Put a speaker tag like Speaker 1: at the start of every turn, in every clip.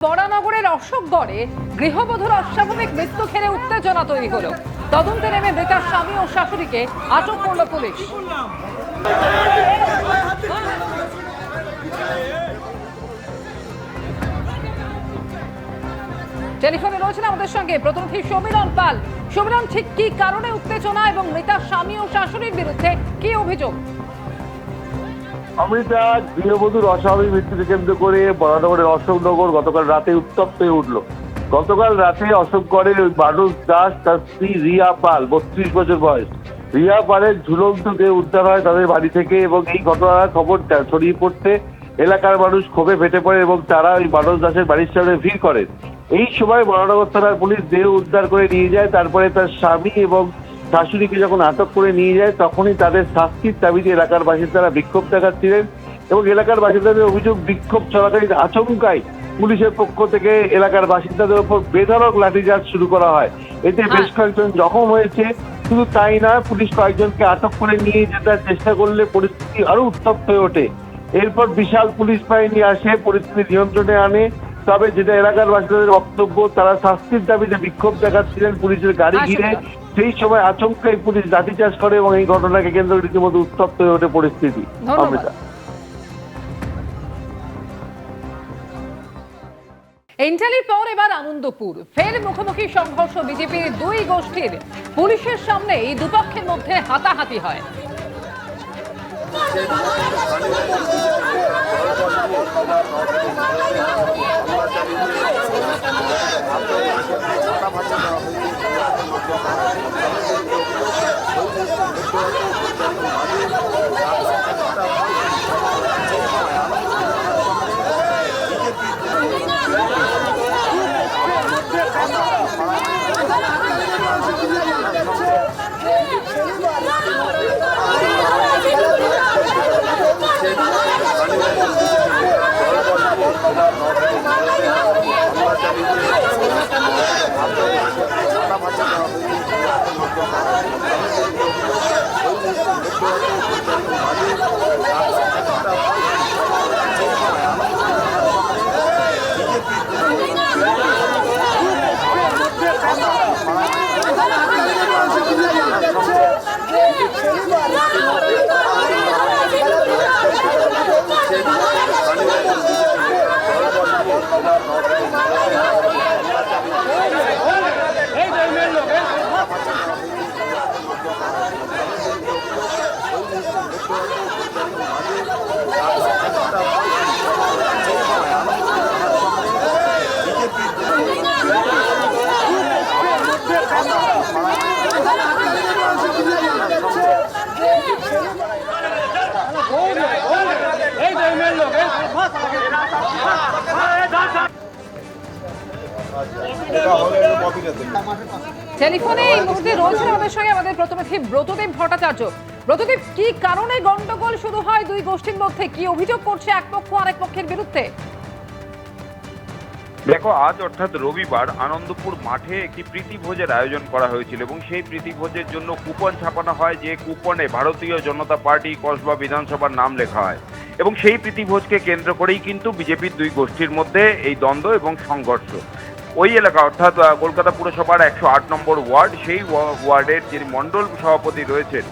Speaker 1: বরানগরের অশোকগড়ে গৃহবধূর অস্বাভাবিক মৃত্যু ঘিরে উত্তেজনা তৈরি হলো। তদন্তে নেমে মৃতার স্বামী ও শাশুড়িকে আটক করল পুলিশ। টেলিফোনে রয়েছেন আমাদের সঙ্গে প্রতিনিধি সমীরণ পাল। সমীরণ, ঠিক কি কারণে উত্তেজনা এবং মৃতার স্বামী ও শাশুড়ির বিরুদ্ধে কি অভিযোগ?
Speaker 2: অমৃতা, গৃহবধূর অস্বাভাবিক মৃত্যুকে কেন্দ্র করে বরানগরের অশোকনগর গতকাল রাতে উত্তপ্ত হয়ে উঠল। গতকাল রাতে অশোকগড়ের ওই মানুষ দাস তার স্ত্রী রিয়া পাল, 32 বছর বয়স, রিয়া পালের ঝুলন্ত দেহ উদ্ধার হয় তাদের বাড়ি থেকে এবং এই ঘটনার খবরটা ছড়িয়ে পড়তে এলাকার মানুষ ক্ষোভে ফেটে পড়ে এবং তারা ওই মানুষ দাসের বাড়ির সামনে ভিড় করেন। এই সময় বরানগর থানার পুলিশ দেহ উদ্ধার করে নিয়ে যায়। তারপরে তার স্বামী এবং শাশুড়িকে যখন আটক করে নিয়ে যায় তখনই তাদের শাস্তির দাবিতে এলাকার বাসিন্দারা বিক্ষোভ দেখাচ্ছিলেন এবং এলাকার বাসিন্দাদের অভিযোগ, বিক্ষোভ চলাকালীন আচমকাই পুলিশের পক্ষ থেকে এলাকার বাসিন্দাদের উপর বেধড়ক লাঠিচার্জ শুরু করা হয়। এতে বেশ কয়েকজন জখম হয়েছে। শুধু তাই নয়, পুলিশ কয়েকজনকে আটক করে নিয়ে যেতে চেষ্টা করলে পরিস্থিতি আরো উত্তপ্ত হয়ে ওঠে। এরপর বিশাল পুলিশ বাহিনী আসে, পরিস্থিতি নিয়ন্ত্রণে আনে। তবে যেটা এলাকার বাসিন্দাদের বক্তব্য, তারা শাস্তির দাবিতে বিক্ষোভ দেখাচ্ছিলেন পুলিশের গাড়ি ঘিরে। সেই সময় আচমকাই পুলিশ লাঠিচার্জ করে এবং এই ঘটনাকে কেন্দ্র করে রীতিমতো উত্তপ্ত হয়ে ওঠে পরিস্থিতি।
Speaker 1: ইন্টালির পর এবার আনন্দপুর ফের মুখোমুখি সংঘর্ষ বিজেপির দুই গোষ্ঠীর। পুলিশের সামনে এই দুপক্ষের মধ্যে হাতাহাতি হয়। টেলিফোনে এই মুহূর্তে রয়েছেন আমাদের সঙ্গে আমাদের প্রতিনিধি ব্রতদেব ভট্টাচার্য। ব্রতদেব, কি কারণে গন্ডগোল শুরু হয় দুই গোষ্ঠীর মধ্যে? কি অভিযোগ করছে এক পক্ষ আরেক পক্ষের বিরুদ্ধে?
Speaker 3: দেখো, আজ অর্থাৎ রবিবার আনন্দপুর মাঠে একটি প্রীতি ভোজের আয়োজন করা হয়েছিল এবং সেই প্রীতি ভোজের জন্য কুপন ছাপানো হয়, যে কুপনে ভারতীয় জনতা পার্টি কসবা বিধানসভার নাম লেখা হয় এবং সেই প্রীতি ভোজকে কেন্দ্র করেই কিন্তু বিজেপির দুই গোষ্ঠীর মধ্যে এই দ্বন্দ্ব এবং সংঘর্ষ। ওই এলাকা অর্থাৎ কলকাতা পুরসভার 108 নম্বর ওয়ার্ড, সেই ওয়ার্ডের যিনি মণ্ডল সভাপতি রয়েছেন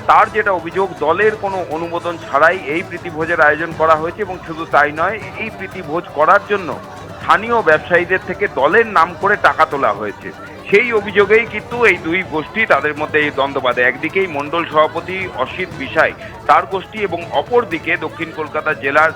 Speaker 3: তার যেটা অভিযোগ, দলের কোনো অনুমোদন ছাড়াই এই প্রীতি ভোজের আয়োজন করা হয়েছে এবং শুধু তাই নয়, এই প্রীতি ভোজ করার জন্য স্থানীয় ব্যবসায়ীদের থেকে দলের নাম করে টাকা তোলা হয়েছে। সেই অভিযোগেই কিন্তু এই দুই গোষ্ঠী তাদের মধ্যে এই দ্বন্দ্ব বাধে। একদিকেই মণ্ডল সভাপতি অসিত বিশাই তার গোষ্ঠী এবং অপরদিকে দক্ষিণ কলকাতা জেলার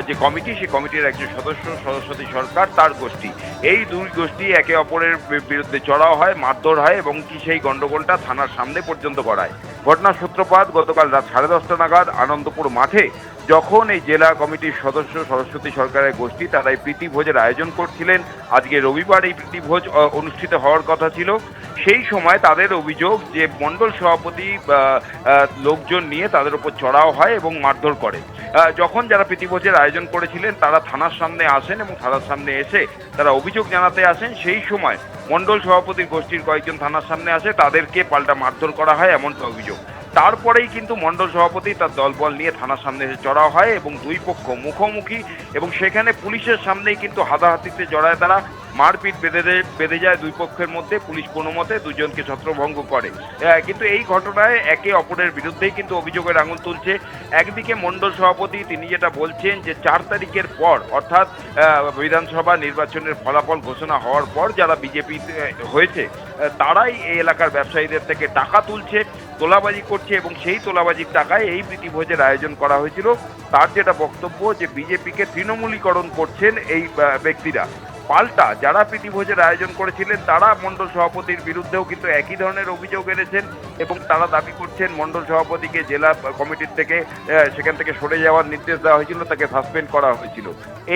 Speaker 3: যে কমিটি, সেই কমিটির একজন সদস্য সরস্বতী সরকার তার গোষ্ঠী। এই দুই গোষ্ঠী একে অপরের বিরুদ্ধে চড়াও হয়, মারধর হয় এবং কি সেই গণ্ডগোলটা থানার সামনে পর্যন্ত গড়ায়। ঘটনার সূত্রপাত গতকাল রাত 10:30 নাগাদ আনন্দপুর মাঠে, যখন এই জেলা কমিটির সদস্য সরস্বতী সরকারের গোষ্ঠী তারা এই প্রীতি ভোজের আয়োজন করছিলেন। আজকে রবিবার এই প্রীতি ভোজ অনুষ্ঠিত হওয়ার কথা ছিল। সেই সময় তাদের অভিযোগ যে মণ্ডল সভাপতি লোকজন নিয়ে তাদের উপর চড়াও হয় এবং মারধর করে। যখন যারা প্রীতিভোজের আয়োজন করেছিলেন তারা থানার সামনে আসেন এবং থানার সামনে এসে তারা অভিযোগ জানাতে আসেন, সেই সময় মণ্ডল সভাপতির গোষ্ঠীর কয়েকজন থানার সামনে আসে, তাদেরকে পাল্টা মারধর করা হয় এমনটা অভিযোগ। তারপরেই কিন্তু মণ্ডল সভাপতি তার দলবল নিয়ে থানার সামনে এসে চড়াও হয় এবং দুই পক্ষ মুখোমুখি, এবং সেখানে পুলিশের সামনেই কিন্তু হাতাহাতিতে জড়ায় তারা। মারপিট বেঁধে যায় দুই পক্ষের মধ্যে। পুলিশ কোনো মতে দুজনকে ছত্রভঙ্গ করে। কিন্তু এই ঘটনায় একে অপরের বিরুদ্ধেই কিন্তু অভিযোগের আঙুল তুলছে। একদিকে মণ্ডল সভাপতি তিনি যেটা বলছেন যে 4 তারিখের পর, অর্থাৎ বিধানসভা নির্বাচনের ফলাফল ঘোষণা হওয়ার পর যারা বিজেপি হয়েছে তারাই এই এলাকার ব্যবসায়ীদের থেকে টাকা তুলছে, তোলাবাজি করছে, এবং সেই তোলাবাজির টাকায় এই প্রীতিভোজের আয়োজন করা হয়েছিল। তার যেটা বক্তব্য যে বিজেপিকে তৃণমূলীকরণ করছেন এই ব্যক্তিরা। পাল্টা যারা প্রীতিভোজের আয়োজন করেছিলেন তারা মণ্ডল সভাপতির বিরুদ্ধেও কিন্তু একই ধরনের অভিযোগ এনেছেন, এবং তারা দাবি করছেন মণ্ডল সভাপতিকে জেলা কমিটির থেকে সেখান থেকে সরে যাওয়ার নির্দেশ দেওয়া হয়েছিল, তাকে সাসপেন্ড করা হয়েছিল।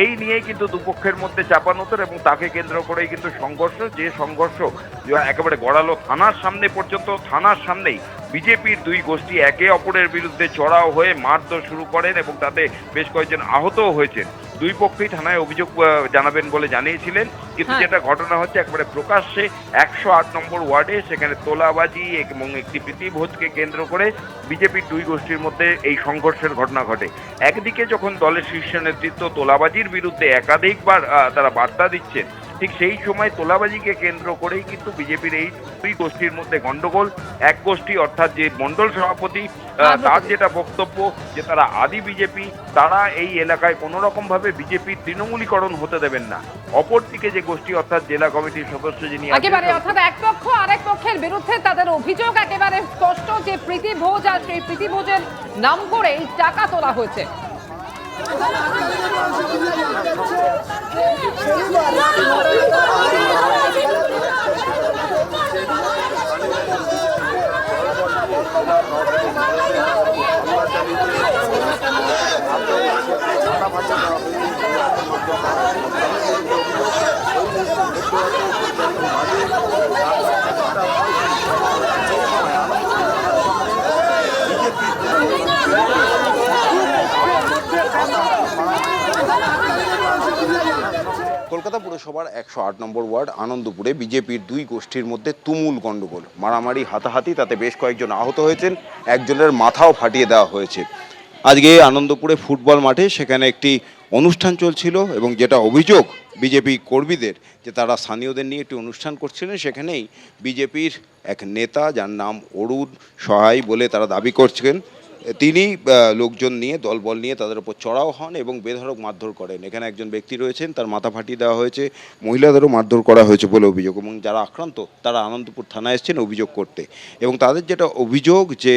Speaker 3: এই নিয়েই কিন্তু দুপক্ষের মধ্যে চাপানোতর, এবং তাকে কেন্দ্র করেই কিন্তু সংঘর্ষ, যে সংঘর্ষ একেবারে গড়ালো থানার সামনে পর্যন্ত। থানার সামনেই বিজেপির দুই গোষ্ঠী একে অপরের বিরুদ্ধে চড়াও হয়ে মারধর শুরু করেন, এবং তাতে বেশ কয়েকজন আহতও হয়েছেন। দুই পক্ষই থানায় অভিযোগ জানাবেন বলে জানিয়েছিলেন, কিন্তু যেটা ঘটনা হচ্ছে একেবারে প্রকাশ্যে 108 নম্বর ওয়ার্ডে সেখানে তোলাবাজি এবং একটি প্রীতিভোজকে কেন্দ্র করে বিজেপির দুই গোষ্ঠীর মধ্যে এই সংঘর্ষের ঘটনা ঘটে। একদিকে যখন দলের শীর্ষ নেতৃত্ব তোলাবাজির বিরুদ্ধে একাধিকবার তারা বার্তা দিচ্ছেন, ঠিক সেই সময় তোলাবাজিকে কেন্দ্র করেই কিন্তু বিজেপির এই দুই গোষ্ঠীর মধ্যে গন্ডগোল। এক গোষ্ঠী অর্থাৎ যে মণ্ডল সভাপতি তার যেটা বক্তব্য যে তারা আদি বিজেপি, তারা এই এলাকায় কোনো রকম ভাবে বিজেপির তৃণমূলীকরণ হতে দেবেন না। অপরদিকে যে গোষ্ঠী অর্থাৎ জেলা কমিটির সদস্য যিনি
Speaker 1: একেবারে, অর্থাৎ এক পক্ষ আরেক পক্ষের বিরুদ্ধে তাদের অভিযোগ একেবারে স্পষ্ট যে প্রীতিভোজ, আর সেই প্রীতিভোজের নাম করে টাকা তোলা হয়েছে।
Speaker 4: কলকাতা পুরসভার 108 নম্বর ওয়ার্ড আনন্দপুরে বিজেপির দুই গোষ্ঠীর মধ্যে তুমুল গণ্ডগোল, মারামারি, হাতাহাতি, তাতে বেশ কয়েকজন আহত হয়েছেন, একজনের মাথাও ফাটিয়ে দেওয়া হয়েছে। আজকে আনন্দপুরে ফুটবল মাঠে সেখানে একটি অনুষ্ঠান চলছিল, এবং যেটা অভিযোগ বিজেপি কর্মীদের যে তারা স্থানীয়দের নিয়ে একটি অনুষ্ঠান করছিলেন, সেখানেই বিজেপির এক নেতা যার নাম অরুণ সহায় বলে তারা দাবি করছেন, তিনি লোকজন নিয়ে দলবল নিয়ে তাদের উপর চড়াও হন এবং বেধড়ক মারধর করেন। এখানে একজন ব্যক্তি রয়েছেন, তার মাথা ফাটিয়ে দেওয়া হয়েছে, মহিলাদেরও মারধর করা হয়েছে বলে অভিযোগ, এবং যারা আক্রান্ত তারা আনন্দপুর থানায় এসেছেন অভিযোগ করতে। এবং তাদের যেটা অভিযোগ যে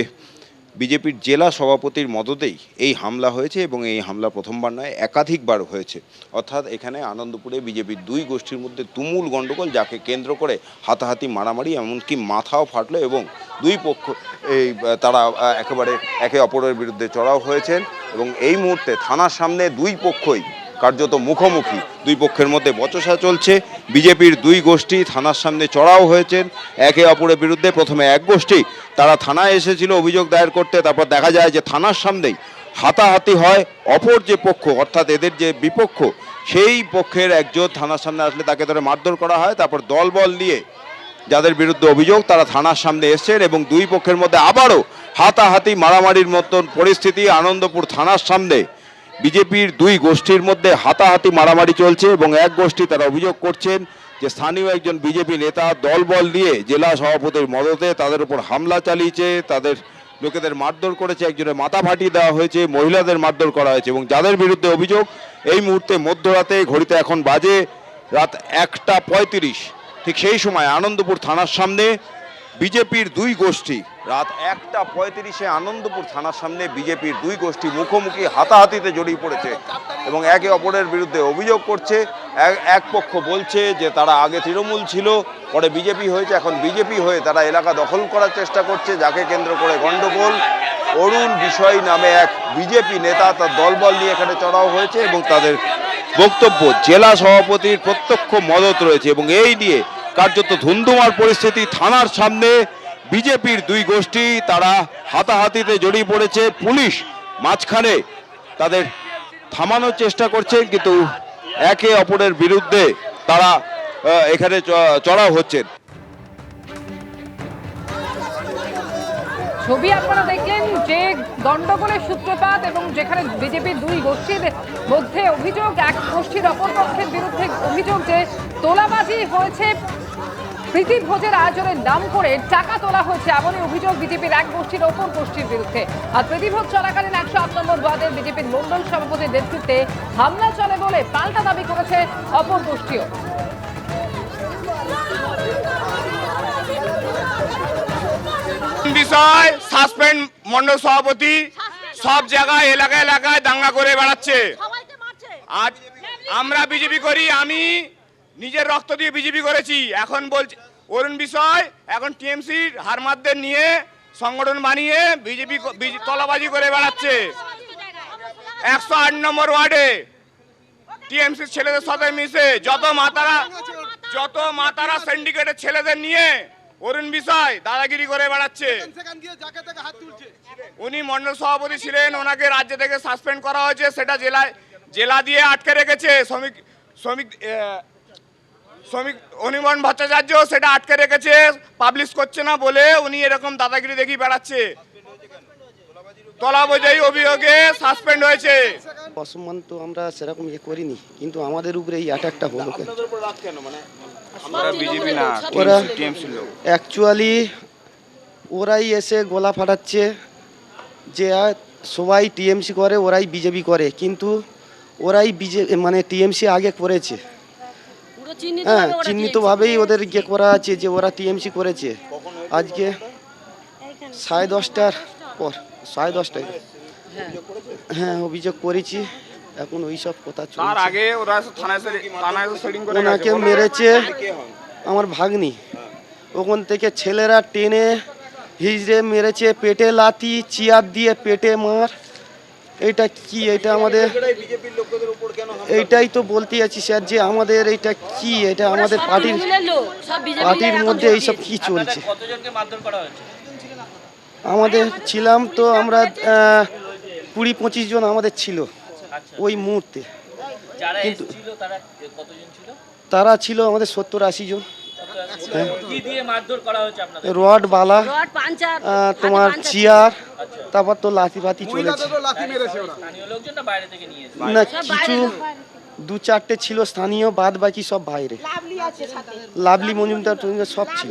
Speaker 4: বিজেপির জেলা সভাপতির মদতেই এই হামলা হয়েছে, এবং এই হামলা প্রথমবার নয়, একাধিকবার হয়েছে। অর্থাৎ এখানে আনন্দপুরে বিজেপির দুই গোষ্ঠীর মধ্যে তুমুল গণ্ডগোল, যাকে কেন্দ্র করে হাতাহাতি, মারামারি, এমনকি মাথাও ফাটলো, এবং দুই পক্ষ তারা একেবারে একে অপরের বিরুদ্ধে চড়াও হয়েছেন। এবং এই মুহূর্তে থানার সামনে দুই পক্ষই কার্যত মুখোমুখি, দুই পক্ষের মধ্যে বচসা চলছে। বিজেপির দুই গোষ্ঠী থানার সামনে চড়াও হয়েছেন একে অপরের বিরুদ্ধে। প্রথমে এক গোষ্ঠী তারা থানায় এসেছিল অভিযোগ দায়ের করতে, তারপর দেখা যায় যে থানার সামনেই হাতাহাতি হয়। অপর যে পক্ষ অর্থাৎ এদের যে বিপক্ষ, সেই পক্ষের একজন থানার সামনে আসলে তাকে ধরে মারধর করা হয়। তারপর দলবল নিয়ে যাদের বিরুদ্ধে অভিযোগ তারা থানার সামনে এসছেন, এবং দুই পক্ষের মধ্যে আবারও হাতাহাতি, মারামারির মতন পরিস্থিতি। আনন্দপুর থানার সামনে বিজেপির দুই গোষ্ঠীর মধ্যে হাতাহাতি, মারামারি চলছে, এবং এক গোষ্ঠী তারা অভিযোগ করছেন যে স্থানীয় একজন বিজেপি নেতা দলবল নিয়ে জেলা সভাপতির মদতে তাদের উপর হামলা চালিয়েছে, তাদের লোকেদের মারধর করেছে, একজনের মাথা ফাটিয়ে দেওয়া হয়েছে, মহিলাদের মারধর করা হয়েছে। এবং যাদের বিরুদ্ধে অভিযোগ এই মুহূর্তে মধ্যরাতে, ঘড়িতে এখন বাজে রাত 1:35, ঠিক সেই সময় আনন্দপুর থানার সামনে বিজেপির দুই গোষ্ঠী রাত 1:35 আনন্দপুর থানার সামনে বিজেপির দুই গোষ্ঠী মুখোমুখি হাতাহাতিতে জড়িয়ে পড়েছে, এবং একে অপরের বিরুদ্ধে অভিযোগ করছে। এক পক্ষ বলছে যে তারা আগে তৃণমূল ছিল, পরে বিজেপি হয়েছে, এখন বিজেপি হয়ে তারা এলাকা দখল করার চেষ্টা করছে, যাকে কেন্দ্র করে গণ্ডগোল। অরুণ বিষয় নামে এক বিজেপি নেতা, তার দলবল নিয়ে এখানে চড়াও হয়েছে, এবং তাদের বক্তব্য জেলা সভাপতির প্রত্যক্ষ মদত রয়েছে, এবং এই নিয়ে কার্যত ধুন্ধুমার পরিস্থিতি। থানার সামনে বিজেপির দুই গোষ্ঠী তারা হাতাহাতিতে জড়িয়ে পড়েছে, পুলিশ মাঝখানে তাদের থামানোর চেষ্টা করছেন, কিন্তু একে অপরের বিরুদ্ধে তারা এখানে চড়াও হচ্ছেন।
Speaker 1: ছবি আপনারা দেখলেন যে গন্ডগোলের সূত্রপাত এবং যেখানে বিজেপির দুই গোষ্ঠীর মধ্যে অভিযোগ, এক গোষ্ঠীর অপর পক্ষের বিরুদ্ধে অভিযোগ যে তোলাবাজি হয়েছে, প্রীতি ভোজের আয়োজনের নাম করে টাকা তোলা হয়েছে, এমনই অভিযোগ বিজেপির এক গোষ্ঠীর অপর গোষ্ঠীর বিরুদ্ধে। আর প্রীতি ভোজ চলাকালীন 108 নম্বর ওয়ার্ডের বিজেপির মন্ডল সভাপতির নেতৃত্বে হামলা চলে বলে পাল্টা দাবি করেছে অপর গোষ্ঠীও।
Speaker 5: বিষয় সাসপেন্ড মন্ডল সভাপতি সব জায়গায় এলাকায় এলাকায় দাঙ্গা করে বেড়াচ্ছে। আজ আমরা বিজেপি করি, আমি নিজের রক্ত দিয়ে বিজেপি করেছি, এখন বলছে অরুণ বিষয় এখন টিএমসির হারমাতদের নিয়ে সংগঠন বানিয়ে বিজেপি তলাবাজি করে বেড়াচ্ছে। 108 নম্বর ওয়ার্ডে টিএমসির ছেলেদের সাথে মিশে যত মাতারা সিন্ডিকেটের ছেলেদের নিয়ে অরুণ বিষয় দাদাগিরি করে বেড়াচ্ছে। উনি মন্ডল সভাপতি ছিলেন, ওনাকে রাজ্য থেকে সাসপেন্ড করা হয়েছে, সেটা জেলা দিয়ে আটকে রেখেছে। শ্রমিক অনির্বাণ ভট্টাচার্য সেটা আটকে রেখেছে, পাবলিশ করছে না বলে উনি এরকম দাদাগিরি দেখি বেড়াচ্ছে। তলাবাজি অভিযোগে সাসপেন্ড হয়েছে।
Speaker 6: অসম্মান তো আমরা সেরকম করিনি, কিন্তু আমাদের উপরে এই অ্যাটাকটা হলো কেন? ওরা অ্যাকচুয়ালি ওরাই এসে গলা ফাটাচ্ছে যে সবাই টিএমসি করে, ওরাই বিজেপি করে, কিন্তু ওরাই মানে টিএমসি আগে করেছে। হ্যাঁ, চিহ্নিতভাবেই ওদের ইয়ে করা আছে যে ওরা টিএমসি করেছে। আজকে 10:30টার পর 10:30টায় হ্যাঁ অভিযোগ করেছি। এখন ওইসব কথা চলছে।
Speaker 5: তার আগে ওরা থানায় সেটিং করে
Speaker 6: ওনাকে মেরেছে আমার ভাগ্নি, ওখান থেকে ছেলেরা টেনে হিজড়ে মেরেছে, পেটে লাথি, চেয়ার দিয়ে পেটে মার। এইটা কি? এটা আমাদের এইটাই তো বলতে আছি স্যার, যে আমাদের এইটা কি? এটা আমাদের পার্টির মধ্যে এইসব কি চলছে? আমাদের ছিলাম তো আমরা 20-25 জন আমাদের ছিল ওই মুহূর্তে, কিন্তু তারা ছিল আমাদের 70-80 জন। রড বালা, তোমার চেয়ার, তারপর তো লাথি ফাতি চলেছে না, কিছু 2-4টে ছিল স্থানীয়, বাদ বাকি সব বাইরে। লাভলি মজুমদার সব ছিল।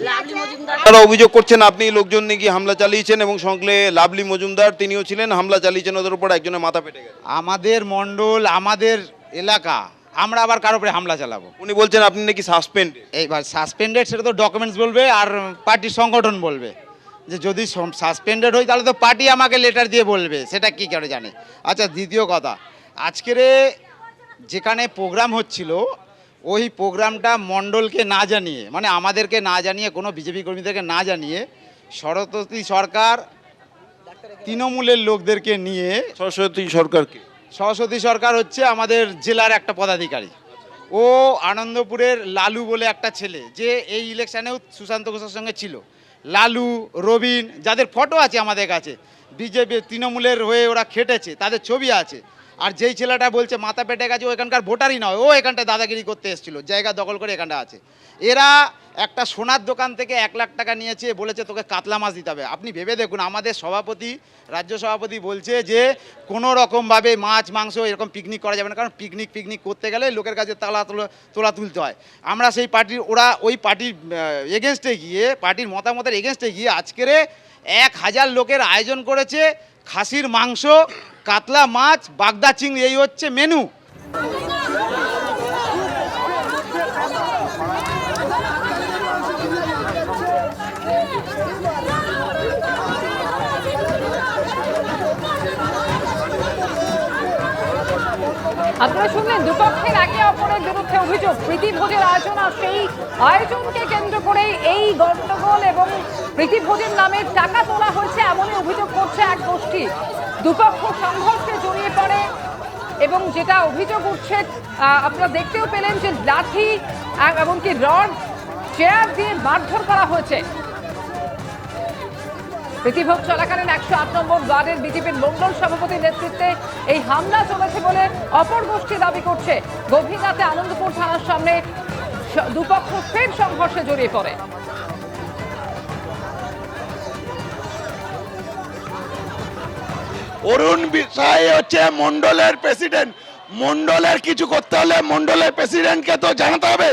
Speaker 4: তারা অভিযোগ করছেন আপনি লোকজন নাকি হামলা চালিয়েছেন এবং সঙ্গে লাভলি মজুমদার তিনিও ছিলেন, হামলা চালিয়েছেন, ওদের উপর একজনের মাথা ফেটে গেছে।
Speaker 7: আমাদের মণ্ডল, আমাদের এলাকা, আমরা আবার কারোর উপরে হামলা চালাবো?
Speaker 4: উনি বলছেন আপনি নাকি সাসপেন্ড।
Speaker 7: এইবার সাসপেন্ডেড সেটা তো ডকুমেন্টস বলবে আর পার্টির সংগঠন বলবে, যে যদি সাসপেন্ডেড হই তাহলে তো পার্টি আমাকে লেটার দিয়ে বলবে, সেটা কি করে জানে। আচ্ছা, দ্বিতীয় কথা, আজকের যেখানে প্রোগ্রাম হচ্ছিল ওই প্রোগ্রামটা মণ্ডলকে না জানিয়ে, মানে আমাদেরকে না জানিয়ে, কোনো বিজেপি কর্মীদেরকে না জানিয়ে সরস্বতী সরকার তৃণমূলের লোকদেরকে নিয়ে, সরস্বতী সরকার হচ্ছে আমাদের জেলার একটা পদাধিকারী, ও আনন্দপুরের লালু বলে একটা ছেলে, যে এই ইলেকশানেও সুশান্ত ঘোষের সঙ্গে ছিল, লালু, রবিন, যাদের ফটো আছে আমাদের কাছে, বিজেপি তৃণমূলের হয়ে ওরা খেটেছে, তাদের ছবি আছে। আর যেই ছেলেটা বলছে মাথা পেটে গেছে, ও এখানকার ভোটারই নয়, ও এখানটায় দাদাগিরি করতে এসেছিল, জায়গা দখল করে এখানটা আছে। এরা একটা সোনার দোকান থেকে 1 লাখ টাকা নিয়েছে, বলেছে তোকে কাতলা মাছ দিতে হবে। আপনি ভেবে দেখুন, আমাদের সভাপতি, রাজ্য সভাপতি বলছে যে কোনো রকমভাবে মাছ মাংস এরকম পিকনিক করা যাবে না, কারণ পিকনিক করতে গেলে লোকের কাছে তোলা তুলতে হয়। আমরা সেই পার্টির, ওরা ওই পার্টির এগেনস্টে গিয়ে, পার্টির মতামতের এগেনস্টে গিয়ে আজকের 1000 লোকের আয়োজন করেছে, খাসির মাংস, কাতলা মাছ, বাগদা চিংড়ি, এই হচ্ছে মেনু।
Speaker 1: আপনারা শুনলেন দুপক্ষের একে অপরের বিরুদ্ধে অভিযোগ, প্রীতি ভোজের আয়োজন, আর সেই আয়োজনকে কেন্দ্র করে এই গন্ডগোল এবং প্রীতি ভোজের নামে টাকা তোলা হয়েছে, এমনই অভিযোগ করছে এক গোষ্ঠী। দুপক্ষ সংঘর্ষে জড়িয়ে পড়ে এবং যেটা অভিযোগ উঠছে, আপনারা দেখতেও পেলেন যে লাঠি এমনকি রড, চেয়ার দিয়ে মারধর করা হয়েছে। প্রীতিভোজ চলাকালীন 108 নম্বর ওয়ার্ডের বিজেপির মন্ডল সভাপতির নেতৃত্বে এই হামলা চলেছে বলে অপর গোষ্ঠী দাবি করছে। গভীর রাতে আনন্দপুর থানার সামনে দুপক্ষ ফের সংঘর্ষে জড়িয়ে পড়ে।
Speaker 8: অরুণ সাই হচ্ছে মন্ডলের প্রেসিডেন্ট, মন্ডলের কিছু করতে হলে মন্ডলের প্রেসিডেন্টকে তো জানাতে হবে।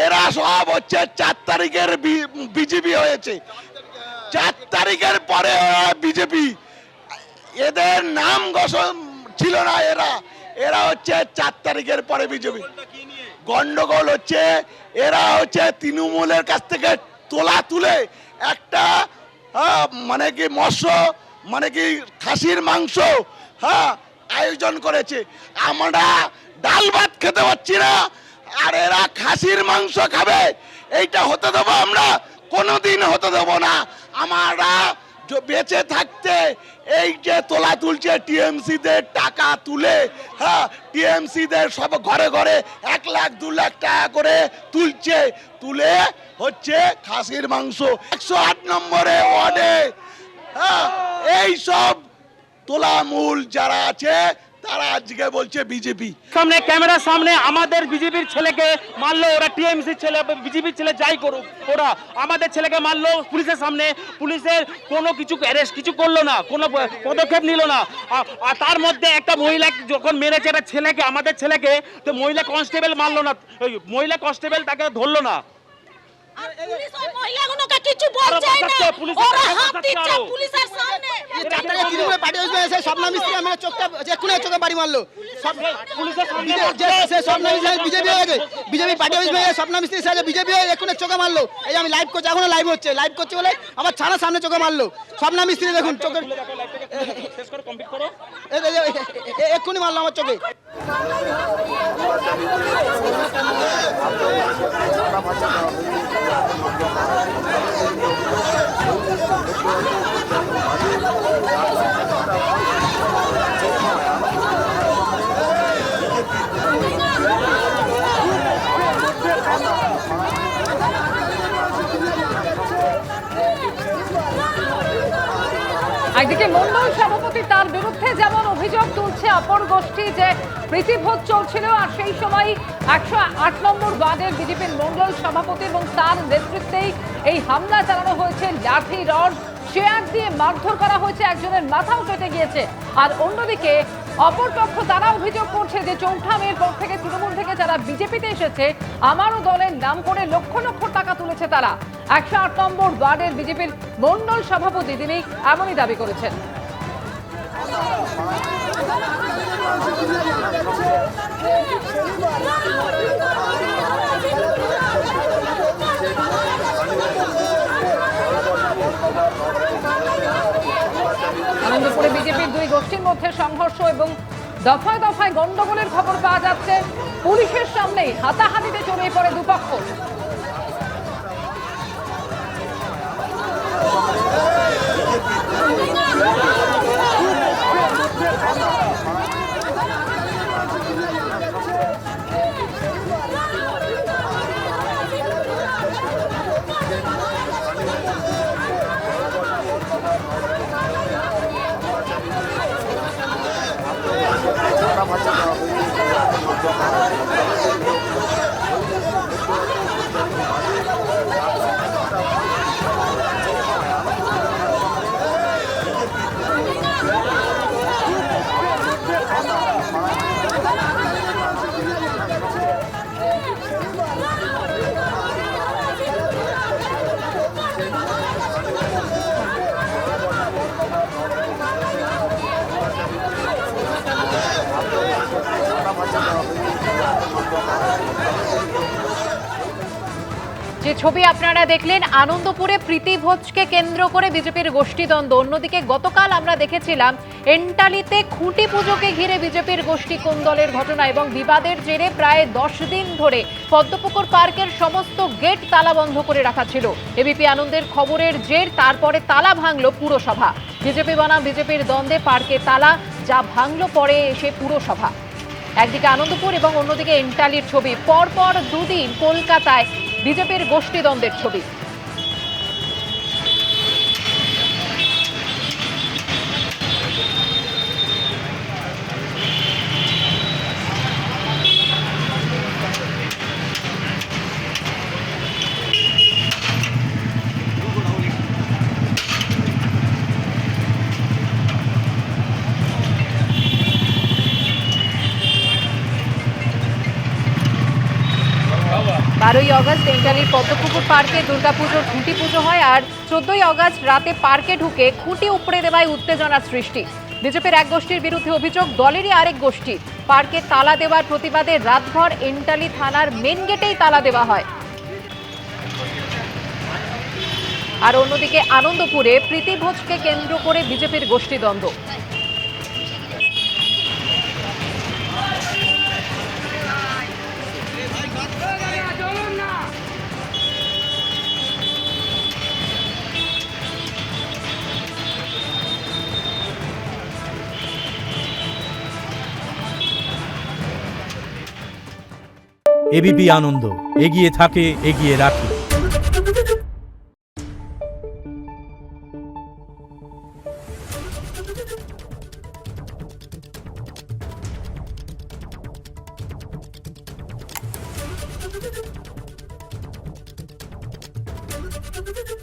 Speaker 8: এরা সব হচ্ছে 4 তারিখের বিজেপি হয়েছে, 4 তারিখের পরে বিজেপি, এদের নাম ছিল না, এরা হচ্ছে 4 তারিখের পরে বিজেপি। গন্ডগোল হচ্ছে এরা হচ্ছে তৃণমূলের কাছ থেকে তুলে একটা মানে কি মৎস্য মানে কি খাসির মাংস আয়োজন করেছে। আমরা ডাল ভাত খেতে পাচ্ছি না, আর এরা খাসির মাংস খাবে, এইটা হতে দেবো আমরা? কোনোদিন হতে দেবো না। আমরা বেঁচে থাকতে এই যে তোলা তুলছে টিএমসি দের টাকা তুলে, টিএমসি দের সব ঘরে ঘরে 1 লাখ 2 লাখ টাকা করে তুলে হচ্ছে খাসির মাংস 108 নম্বরে ওয়ার্ডে। এই সব তোলামূল যারা আছে তারা আজকে বলছে বিজেপি।
Speaker 9: সামনে ক্যামেরার সামনে আমাদের বিজেপির ছেলেকে মারলো, ওরা টিএমসি ছেলে, বিজেপির ছেলে যাই করুক, ওরা আমাদের ছেলেকে মারলো পুলিশের সামনে। পুলিশের কোনো কিছু অ্যারেস্ট কিছু করলো না, কোনো পদক্ষেপ নিল না। আর তার মধ্যে একটা মহিলা যখন মেরেছে একটা ছেলেকে, আমাদের ছেলেকে, তো মহিলা কনস্টেবল মারলো না, মহিলা কনস্টেবল তাকে ধরলো না।
Speaker 10: পুলিশ ওই মহিলাগুলোকে কিছু বলছে না, ওরা হাত দিচ্ছে পুলিশের সামনে।
Speaker 6: এই চারটাকে তৃণমূলের পার্টি অফিসে এসে স্বপ্না মিস্ত্রি আমার চোখে বাড়ি মারলো।
Speaker 9: পুলিশের সামনে
Speaker 6: স্বপ্না মিস্ত্রি বিজেপি হয়ে গেছে, বিজেপি পার্টি অফিসে স্বপ্না মিস্ত্রি এসে বিজেপি হয়ে এক্ষুনি চোখে মারলো। এই আমি লাইভ করছি, এখনো লাইভ করছে বলে আমার ছাড়ার সামনে চোখে মারলো। স্বপ্না মিস্ত্রি দেখুন চোখে এক্ষুনি মারলো আমার চোখে।
Speaker 1: একদিকে মন্ডল সভাপতি, তার বিরুদ্ধে যেমন অভিযোগ তুলছে অপর গোষ্ঠী যে প্রীতিভোজ চলছিল, আর সেই সময় 108 নম্বর ওয়ার্ডের বিজেপির মন্ডল সভাপতি এবং তার নেতৃত্বেই এই হামলা চালানো হয়েছে। লাঠি রড চেয়ার দিয়ে মারধর করা হয়েছে, একজনের মাথাও কেটে গিয়েছে। আর অন্যদিকে অপরপক্ষ তারা অভিযোগ করছে যে 4 মের পর থেকে তৃণমূল থেকে যারা বিজেপিতে এসেছে আমারও দলের নাম করে লক্ষ লক্ষ টাকা তুলেছে তারা। 108 নম্বর ওয়ার্ডের বিজেপির মন্ডল সভাপতি তিনি এমনই দাবি করেছেন। আনন্দপুরে বিজেপির 2 গোষ্ঠীর মধ্যে সংঘর্ষ এবং দফায় দফায় গন্ডগোলের খবর পাওয়া যাচ্ছে। পুলিশের সামনেই হাতাহাতিতে জড়িয়ে পড়ে দুপক্ষ।
Speaker 11: যে ছবি আপনারা দেখলেন আনন্দপুরে প্রীতিভোজকে কেন্দ্র করে বিজেপির গোষ্ঠীদ্বন্দ্ব। অন্যদিকে গতকাল আমরা দেখেছিলাম এন্টালিতে খুঁটি পুজোকে ঘিরে বিজেপির গোষ্ঠী কোন্দলের ঘটনা এবং বিবাদের জেরে প্রায় 10 দিন ধরে পদ্মপুকুর পার্কের সমস্ত গেট তালা বন্ধ করে রাখা ছিল। এবিপি আনন্দের খবরের জের তারপরে তালা ভাঙল পুরসভা। বিজেপি বনাম বিজেপির দ্বন্দ্বে পার্কে তালা, যা ভাঙল পরে এসে পুরসভা। একদিকে আনন্দপুর এবং অন্যদিকে এন্টালির ছবি, পরপর 2 দিন কলকাতায় বিজেপির গোষ্ঠীদ্বন্দ্বের ছবি। 12ই আগস্ট এন্টালির পদ্মপুকুর পার্কে দুর্গাপুজোর খুঁটি পুজো হয়, আর 14ই আগস্ট রাতে পার্কে ঢুকে খুঁটি উপড়ে দেওয়ায় উত্তেজনার সৃষ্টি। বিজেপির এক গোষ্ঠীর বিরুদ্ধে অভিযোগ দলেরই আরেক গোষ্ঠী। পার্কে তালা দেওয়ার প্রতিবাদে রাতভর এন্টালি থানার মেন গেটেই তালা দেওয়া হয়। আর অন্যদিকে আনন্দপুরে প্রীতি ভোজকে কেন্দ্র করে বিজেপির গোষ্ঠীদ্বন্দ্ব।
Speaker 12: এবিপি আনন্দ, এগিয়ে থাকে, এগিয়ে রাখে।
Speaker 8: Thank you.